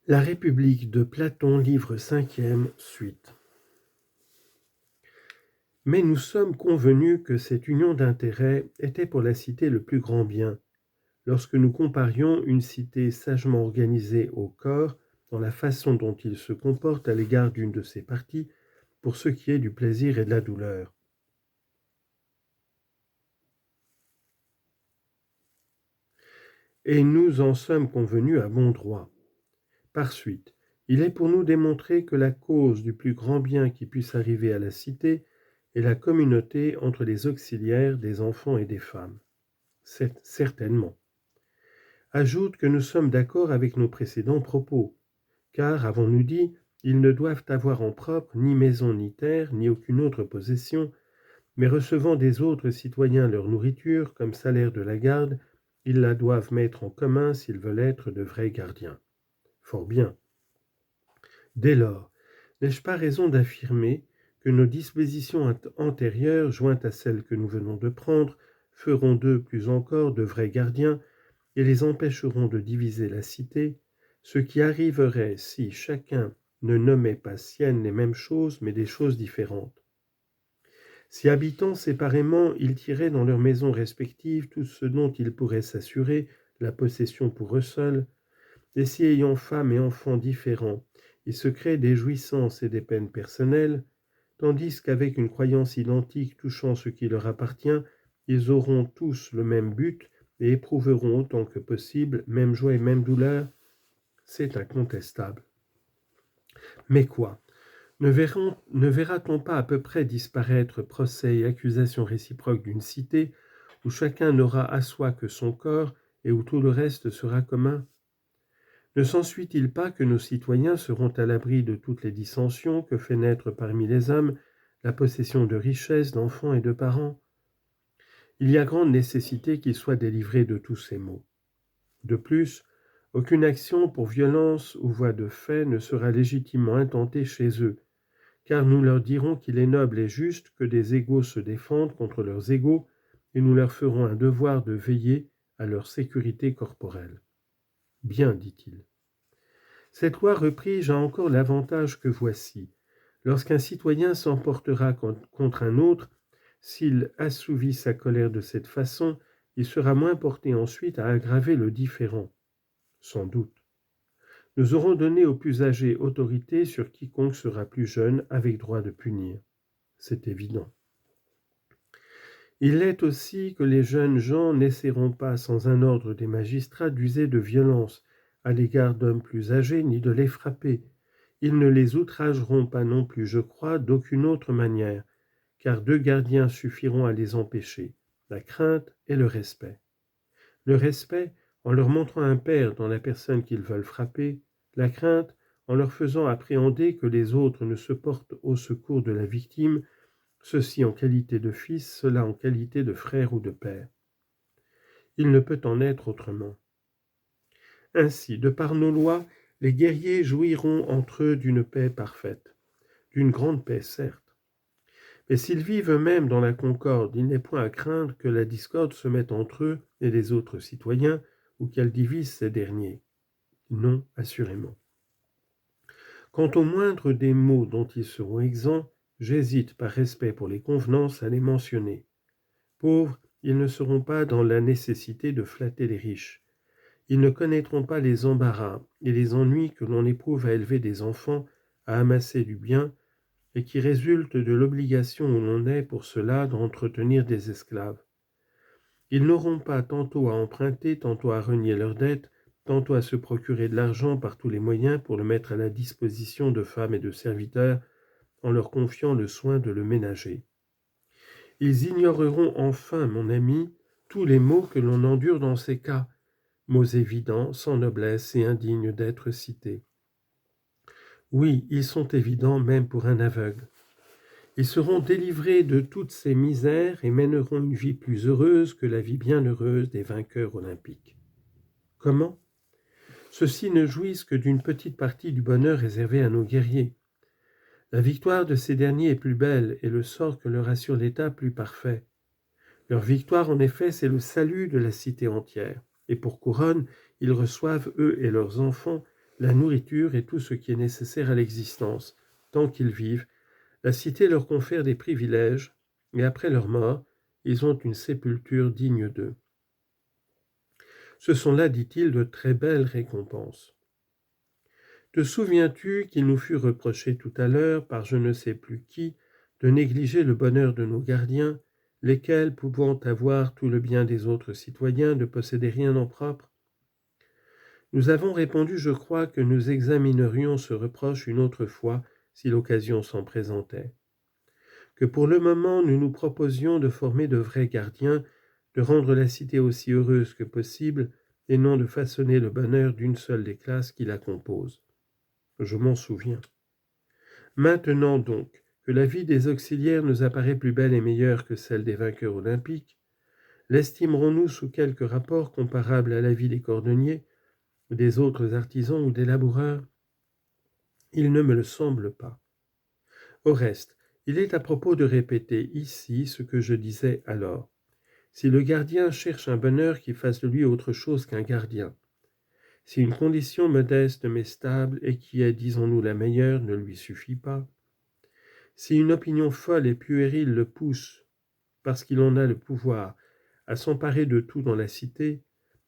La République de Platon, livre 5e, suite. Mais nous sommes convenus que cette union d'intérêts était pour la cité le plus grand bien, lorsque nous comparions une cité sagement organisée au corps dans la façon dont il se comporte à l'égard d'une de ses parties, pour ce qui est du plaisir et de la douleur. Et nous en sommes convenus à bon droit. Par suite, il est pour nous démontré que la cause du plus grand bien qui puisse arriver à la cité est la communauté entre les auxiliaires des enfants et des femmes. C'est certainement. Ajoute que nous sommes d'accord avec nos précédents propos, car, avons-nous dit, ils ne doivent avoir en propre ni maison ni terre, ni aucune autre possession, mais recevant des autres citoyens leur nourriture comme salaire de la garde, ils la doivent mettre en commun s'ils veulent être de vrais gardiens. Fort bien. Dès lors, n'ai-je pas raison d'affirmer que nos dispositions antérieures, jointes à celles que nous venons de prendre, feront d'eux plus encore de vrais gardiens et les empêcheront de diviser la cité, ce qui arriverait si chacun ne nommait pas siennes les mêmes choses, mais des choses différentes. Si habitant séparément, ils tiraient dans leurs maisons respectives tout ce dont ils pourraient s'assurer la possession pour eux seuls, et si ayant femmes et enfants différents, ils se créent des jouissances et des peines personnelles, tandis qu'avec une croyance identique touchant ce qui leur appartient, ils auront tous le même but et éprouveront autant que possible même joie et même douleur, c'est incontestable. Mais quoi? Ne verra-t-on pas à peu près disparaître procès et accusations réciproques d'une cité où chacun n'aura à soi que son corps et où tout le reste sera commun? Ne s'ensuit-il pas que nos citoyens seront à l'abri de toutes les dissensions que fait naître parmi les hommes la possession de richesses, d'enfants et de parents? Il y a grande nécessité qu'ils soient délivrés de tous ces maux. De plus, aucune action pour violence ou voie de fait ne sera légitimement intentée chez eux, car nous leur dirons qu'il est noble et juste que des égaux se défendent contre leurs égaux, et nous leur ferons un devoir de veiller à leur sécurité corporelle. Bien, dit-il. Cette loi, repris-je, a encore l'avantage que voici. Lorsqu'un citoyen s'emportera contre un autre, s'il assouvit sa colère de cette façon, il sera moins porté ensuite à aggraver le différend. Sans doute. Nous aurons donné aux plus âgés autorité sur quiconque sera plus jeune, avec droit de punir. C'est évident. Il est aussi que les jeunes gens n'essaieront pas, sans un ordre des magistrats, d'user de violence à l'égard d'hommes plus âgés, ni de les frapper. Ils ne les outrageront pas non plus, je crois, d'aucune autre manière, car 2 gardiens suffiront à les empêcher, la crainte et le respect. Le respect, en leur montrant un père dans la personne qu'ils veulent frapper, la crainte, en leur faisant appréhender que les autres ne se portent au secours de la victime, ceci en qualité de fils, cela en qualité de frère ou de père. Il ne peut en être autrement. Ainsi, de par nos lois, les guerriers jouiront entre eux d'une paix parfaite, d'une grande paix certes. Mais s'ils vivent eux-mêmes dans la concorde, il n'est point à craindre que la discorde se mette entre eux et les autres citoyens, ou qu'elle divise ces derniers. Non, assurément. Quant au moindre des maux dont ils seront exempts, j'hésite par respect pour les convenances à les mentionner. Pauvres, ils ne seront pas dans la nécessité de flatter les riches. Ils ne connaîtront pas les embarras et les ennuis que l'on éprouve à élever des enfants, à amasser du bien, et qui résultent de l'obligation où l'on est pour cela d'entretenir des esclaves. Ils n'auront pas tantôt à emprunter, tantôt à renier leurs dettes, tantôt à se procurer de l'argent par tous les moyens pour le mettre à la disposition de femmes et de serviteurs, en leur confiant le soin de le ménager. Ils ignoreront enfin, mon ami, tous les maux que l'on endure dans ces cas, mots évidents, sans noblesse et indignes d'être cités. Oui, ils sont évidents même pour un aveugle. Ils seront délivrés de toutes ces misères et mèneront une vie plus heureuse que la vie bienheureuse des vainqueurs olympiques. Comment? Ceux-ci ne jouissent que d'une petite partie du bonheur réservé à nos guerriers. La victoire de ces derniers est plus belle et le sort que leur assure l'État plus parfait. Leur victoire, en effet, c'est le salut de la cité entière. Et pour couronne, ils reçoivent, eux et leurs enfants, la nourriture et tout ce qui est nécessaire à l'existence. Tant qu'ils vivent, la cité leur confère des privilèges, et après leur mort, ils ont une sépulture digne d'eux. Ce sont là, dit-il, de très belles récompenses. Te souviens-tu qu'il nous fut reproché tout à l'heure, par je ne sais plus qui, de négliger le bonheur de nos gardiens, lesquels, pouvant avoir tout le bien des autres citoyens, ne possédaient rien en propre? Nous avons répondu, je crois, que nous examinerions ce reproche une autre fois, si l'occasion s'en présentait. Que pour le moment, nous nous proposions de former de vrais gardiens, de rendre la cité aussi heureuse que possible, et non de façonner le bonheur d'une seule des classes qui la composent. Je m'en souviens. Maintenant donc, que la vie des auxiliaires nous apparaît plus belle et meilleure que celle des vainqueurs olympiques, l'estimerons-nous sous quelque rapport comparable à la vie des cordonniers, des autres artisans ou des laboureurs? Il ne me le semble pas. Au reste, il est à propos de répéter ici ce que je disais alors. Si le gardien cherche un bonheur qui fasse de lui autre chose qu'un gardien, si une condition modeste mais stable et qui est, disons-nous, la meilleure, ne lui suffit pas, si une opinion folle et puérile le pousse, parce qu'il en a le pouvoir, à s'emparer de tout dans la cité,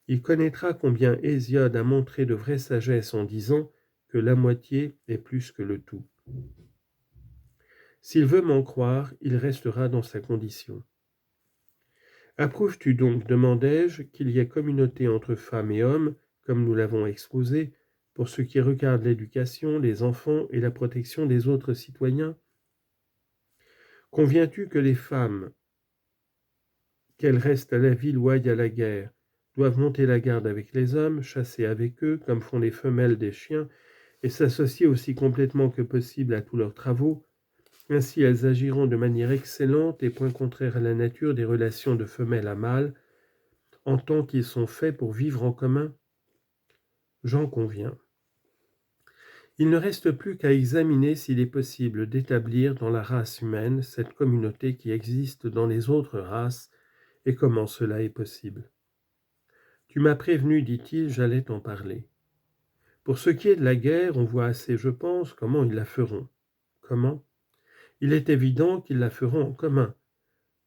il connaîtra combien Hésiode a montré de vraie sagesse en disant que la moitié est plus que le tout. S'il veut m'en croire, il restera dans sa condition. Approuves-tu donc, demandai-je, qu'il y ait communauté entre femmes et hommes, comme nous l'avons exposé, pour ce qui regarde l'éducation, les enfants et la protection des autres citoyens? Conviens-tu que les femmes, qu'elles restent à la ville ou aillent à la guerre, doivent monter la garde avec les hommes, chasser avec eux, comme font les femelles des chiens, et s'associer aussi complètement que possible à tous leurs travaux? Ainsi elles agiront de manière excellente et point contraire à la nature des relations de femelle à mâle, en tant qu'ils sont faits pour vivre en commun? J'en conviens. Il ne reste plus qu'à examiner s'il est possible d'établir dans la race humaine cette communauté qui existe dans les autres races, et comment cela est possible. Tu m'as prévenu, dit-il, j'allais t'en parler. Pour ce qui est de la guerre, on voit assez, je pense, comment ils la feront. Comment? Il est évident qu'ils la feront en commun,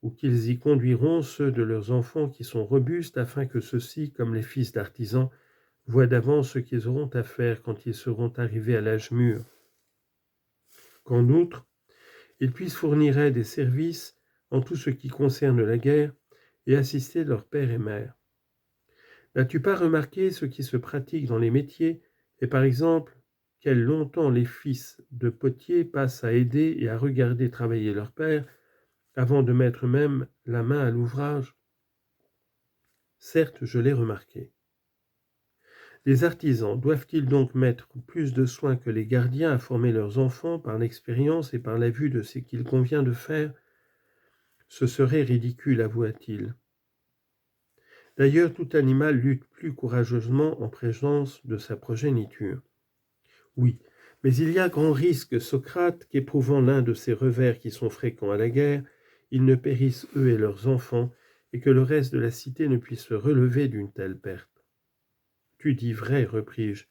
ou qu'ils y conduiront ceux de leurs enfants qui sont robustes, afin que ceux-ci, comme les fils d'artisans, voient d'avance ce qu'ils auront à faire quand ils seront arrivés à l'âge mûr. Qu'en outre, ils puissent fournir aide et services en tout ce qui concerne la guerre et assister leurs pères et mères. N'as-tu pas remarqué ce qui se pratique dans les métiers, et par exemple, quel longtemps les fils de potiers passent à aider et à regarder travailler leur père, avant de mettre même la main à l'ouvrage? Certes, je l'ai remarqué. Les artisans doivent-ils donc mettre plus de soin que les gardiens à former leurs enfants par l'expérience et par la vue de ce qu'il convient de faire? Ce serait ridicule, avoua-t-il. D'ailleurs, tout animal lutte plus courageusement en présence de sa progéniture. Oui, mais il y a grand risque, Socrate, qu'éprouvant l'un de ces revers qui sont fréquents à la guerre, ils ne périssent eux et leurs enfants, et que le reste de la cité ne puisse se relever d'une telle perte. Tu dis vrai, repris-je,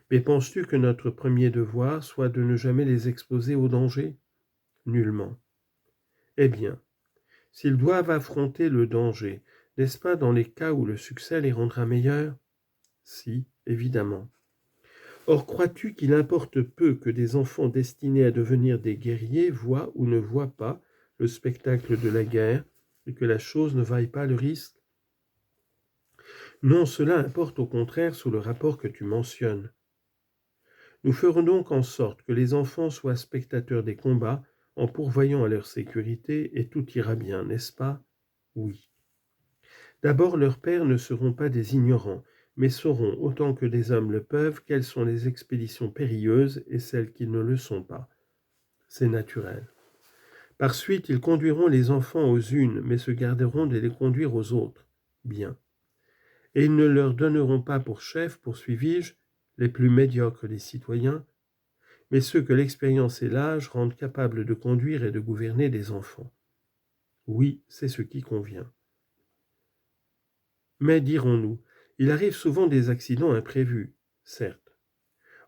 mais penses-tu que notre premier devoir soit de ne jamais les exposer au danger? Nullement. Eh bien, s'ils doivent affronter le danger, n'est-ce pas dans les cas où le succès les rendra meilleurs? Si, évidemment. Or, crois-tu qu'il importe peu que des enfants destinés à devenir des guerriers voient ou ne voient pas le spectacle de la guerre, et que la chose ne vaille pas le risque? Non, cela importe au contraire sous le rapport que tu mentionnes. Nous ferons donc en sorte que les enfants soient spectateurs des combats, en pourvoyant à leur sécurité, et tout ira bien, n'est-ce pas? Oui. D'abord, leurs pères ne seront pas des ignorants, mais sauront, autant que des hommes le peuvent, quelles sont les expéditions périlleuses et celles qui ne le sont pas. C'est naturel. Par suite, ils conduiront les enfants aux unes, mais se garderont de les conduire aux autres. Bien. Et ils ne leur donneront pas pour chef, poursuivis-je, les plus médiocres des citoyens, mais ceux que l'expérience et l'âge rendent capables de conduire et de gouverner des enfants. Oui, c'est ce qui convient. Mais, dirons-nous, il arrive souvent des accidents imprévus, certes.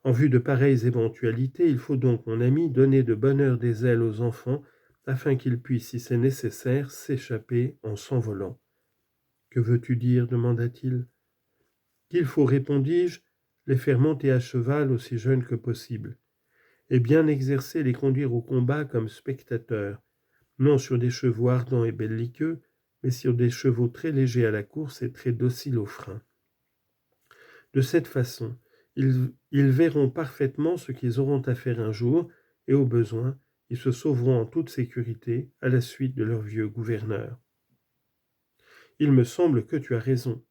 En vue de pareilles éventualités, il faut donc, mon ami, donner de bonne heure des ailes aux enfants, afin qu'ils puissent, si c'est nécessaire, s'échapper en s'envolant. Que veux-tu dire demanda-t-il. Qu'il faut, répondis-je, les faire monter à cheval aussi jeunes que possible, et bien exercer les conduire au combat comme spectateurs, non sur des chevaux ardents et belliqueux, mais sur des chevaux très légers à la course et très dociles au frein. De cette façon, ils verront parfaitement ce qu'ils auront à faire un jour, et au besoin, ils se sauveront en toute sécurité à la suite de leur vieux gouverneur. Il me semble que tu as raison.